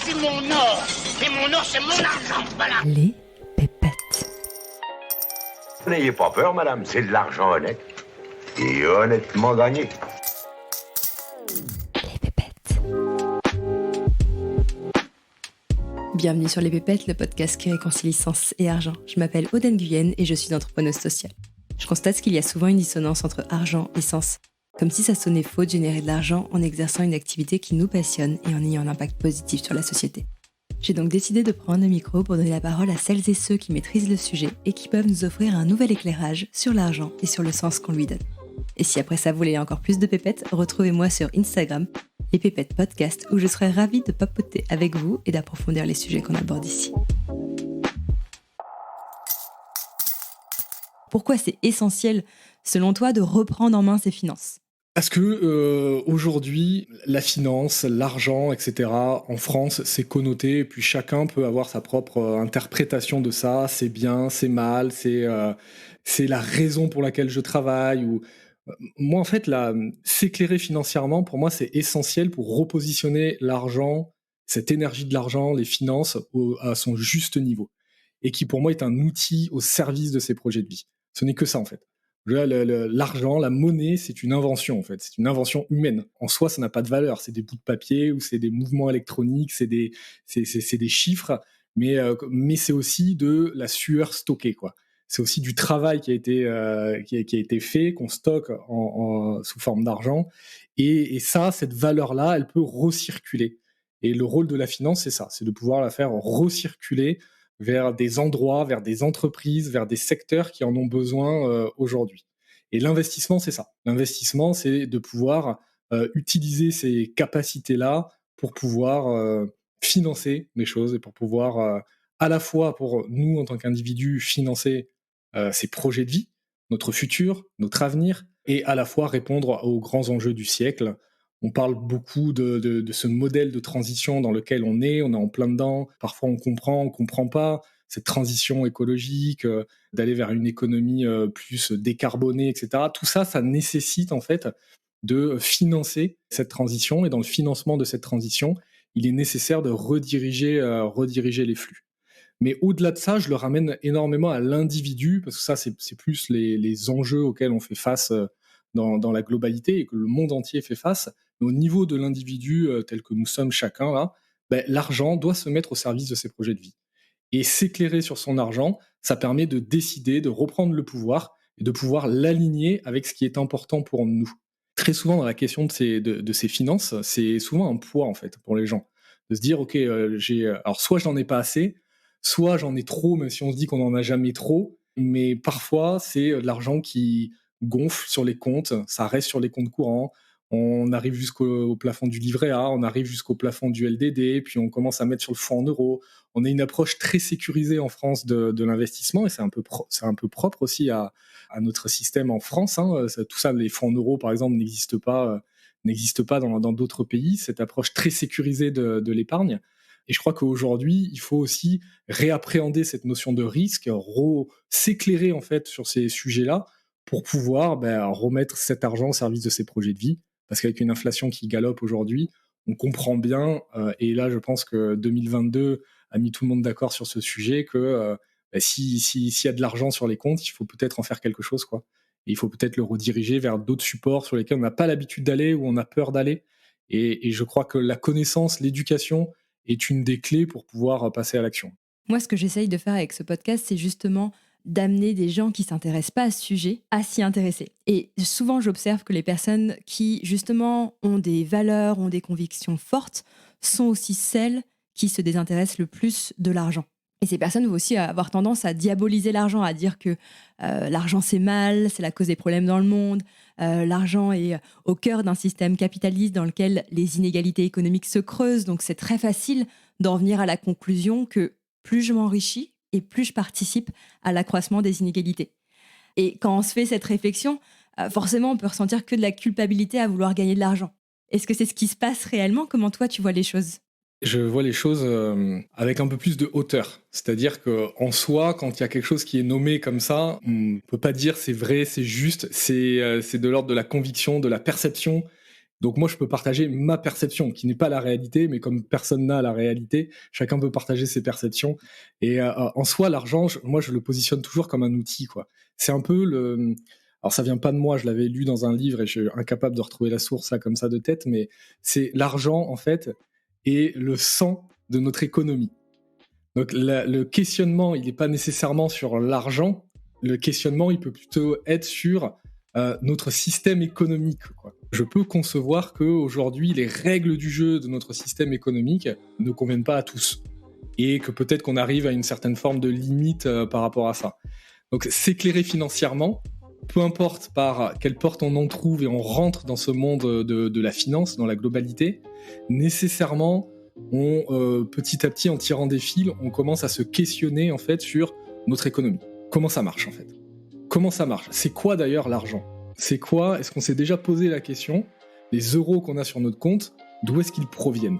suis mon or. Et mon or, c'est mon argent, voilà. Les pépettes. N'ayez pas peur, madame, c'est de l'argent honnête. Et honnêtement gagné. Les pépettes. Bienvenue sur Les Pépettes, le podcast qui réconcilie sens et argent. Je m'appelle Aude Guyenne et je suis entrepreneuse sociale. Je constate qu'il y a souvent une dissonance entre argent et sens. Comme si ça sonnait faux de générer de l'argent en exerçant une activité qui nous passionne et en ayant un impact positif sur la société. J'ai donc décidé de prendre le micro pour donner la parole à celles et ceux qui maîtrisent le sujet et qui peuvent nous offrir un nouvel éclairage sur l'argent et sur le sens qu'on lui donne. Et si après ça vous voulez encore plus de pépettes, retrouvez-moi sur Instagram, les Pépettes Podcast, où je serai ravie de papoter avec vous et d'approfondir les sujets qu'on aborde ici. Pourquoi c'est essentiel, selon toi, de reprendre en main ses finances ? Parce que aujourd'hui, la finance, l'argent, etc., en France, c'est connoté, et puis chacun peut avoir sa propre interprétation de ça. C'est bien, c'est mal, c'est la raison pour laquelle je travaille. Moi, en fait, s'éclairer financièrement, pour moi, c'est essentiel pour repositionner l'argent, cette énergie de l'argent, les finances, à son juste niveau. Et qui, pour moi, est un outil au service de ses projets de vie. Ce n'est que ça, en fait. L'argent, la monnaie, c'est une invention en fait, c'est une invention humaine. En soi, ça n'a pas de valeur, c'est des bouts de papier ou c'est des mouvements électroniques, c'est des chiffres, mais c'est aussi de la sueur stockée quoi. C'est aussi du travail qui a été fait, qu'on stocke sous forme d'argent, et ça, cette valeur-là, elle peut recirculer. Et le rôle de la finance, c'est ça, c'est de pouvoir la faire recirculer vers des endroits, vers des entreprises, vers des secteurs qui en ont besoin aujourd'hui. Et l'investissement, c'est ça. L'investissement, c'est de pouvoir utiliser ces capacités-là pour pouvoir financer des choses et pour pouvoir, à la fois pour nous, en tant qu'individus, financer ces projets de vie, notre futur, notre avenir, et à la fois répondre aux grands enjeux du siècle. On parle beaucoup de ce modèle de transition dans lequel on est en plein dedans. Parfois, on comprend pas cette transition écologique, d'aller vers une économie plus décarbonée, etc. Tout ça, ça nécessite en fait de financer cette transition. Et dans le financement de cette transition, il est nécessaire de rediriger les flux. Mais au-delà de ça, je le ramène énormément à l'individu, parce que ça, c'est plus les enjeux auxquels on fait face dans la globalité et que le monde entier fait face. Mais au niveau de l'individu tel que nous sommes chacun, là, l'argent doit se mettre au service de ses projets de vie. Et s'éclairer sur son argent, ça permet de décider, de reprendre le pouvoir et de pouvoir l'aligner avec ce qui est important pour nous. Très souvent, dans la question de ces finances, c'est souvent un poids, en fait, pour les gens. De se dire, OK, alors soit je n'en ai pas assez, soit j'en ai trop, même si on se dit qu'on n'en a jamais trop. Mais parfois, c'est de l'argent qui gonfle sur les comptes, ça reste sur les comptes courants. On arrive jusqu'au plafond du livret A, on arrive jusqu'au plafond du LDD, puis on commence à mettre sur le fonds en euros. On a une approche très sécurisée en France de l'investissement, et c'est un peu propre aussi à notre système en France. Tout ça, les fonds en euros, par exemple, n'existent pas dans d'autres pays, cette approche très sécurisée de l'épargne. Et je crois qu'aujourd'hui, il faut aussi réappréhender cette notion de risque, s'éclairer en fait sur ces sujets-là pour pouvoir remettre cet argent au service de ses projets de vie. Parce qu'avec une inflation qui galope aujourd'hui, on comprend bien, et là je pense que 2022 a mis tout le monde d'accord sur ce sujet, que s'il y a de l'argent sur les comptes, il faut peut-être en faire quelque chose, quoi. Et il faut peut-être le rediriger vers d'autres supports sur lesquels on n'a pas l'habitude d'aller ou on a peur d'aller. Et je crois que la connaissance, l'éducation est une des clés pour pouvoir passer à l'action. Moi, ce que j'essaye de faire avec ce podcast, c'est justement d'amener des gens qui ne s'intéressent pas à ce sujet à s'y intéresser. Et souvent, j'observe que les personnes qui, justement, ont des valeurs, ont des convictions fortes, sont aussi celles qui se désintéressent le plus de l'argent. Et ces personnes vont aussi avoir tendance à diaboliser l'argent, à dire que l'argent c'est mal, c'est la cause des problèmes dans le monde, l'argent est au cœur d'un système capitaliste dans lequel les inégalités économiques se creusent, donc c'est très facile d'en venir à la conclusion que plus je m'enrichis et plus je participe à l'accroissement des inégalités. Et quand on se fait cette réflexion, forcément on peut ressentir que de la culpabilité à vouloir gagner de l'argent. Est-ce que c'est ce qui se passe réellement ? Comment toi tu vois les choses ? Je vois les choses avec un peu plus de hauteur. C'est-à-dire qu'en soi, quand il y a quelque chose qui est nommé comme ça, on ne peut pas dire c'est vrai, c'est juste, c'est de l'ordre de la conviction, de la perception. Donc moi, je peux partager ma perception, qui n'est pas la réalité, mais comme personne n'a la réalité, chacun peut partager ses perceptions. Et en soi, l'argent, moi, je le positionne toujours comme un outil, quoi. C'est un peu le... Alors ça vient pas de moi, je l'avais lu dans un livre et je suis incapable de retrouver la source là comme ça de tête, mais c'est l'argent, en fait, est le sang de notre économie. Donc le questionnement, il n'est pas nécessairement sur l'argent, le questionnement, il peut plutôt être sur notre système économique, quoi. Je peux concevoir qu'aujourd'hui, les règles du jeu de notre système économique ne conviennent pas à tous. Et que peut-être qu'on arrive à une certaine forme de limite par rapport à ça. Donc s'éclairer financièrement, peu importe par quelle porte on en trouve et on rentre dans ce monde de la finance, dans la globalité, nécessairement, petit à petit, en tirant des fils, on commence à se questionner en fait sur notre économie. Comment ça marche en fait ? Comment ça marche ? C'est quoi d'ailleurs l'argent ? C'est quoi ? Est-ce qu'on s'est déjà posé la question ? Les euros qu'on a sur notre compte, d'où est-ce qu'ils proviennent ?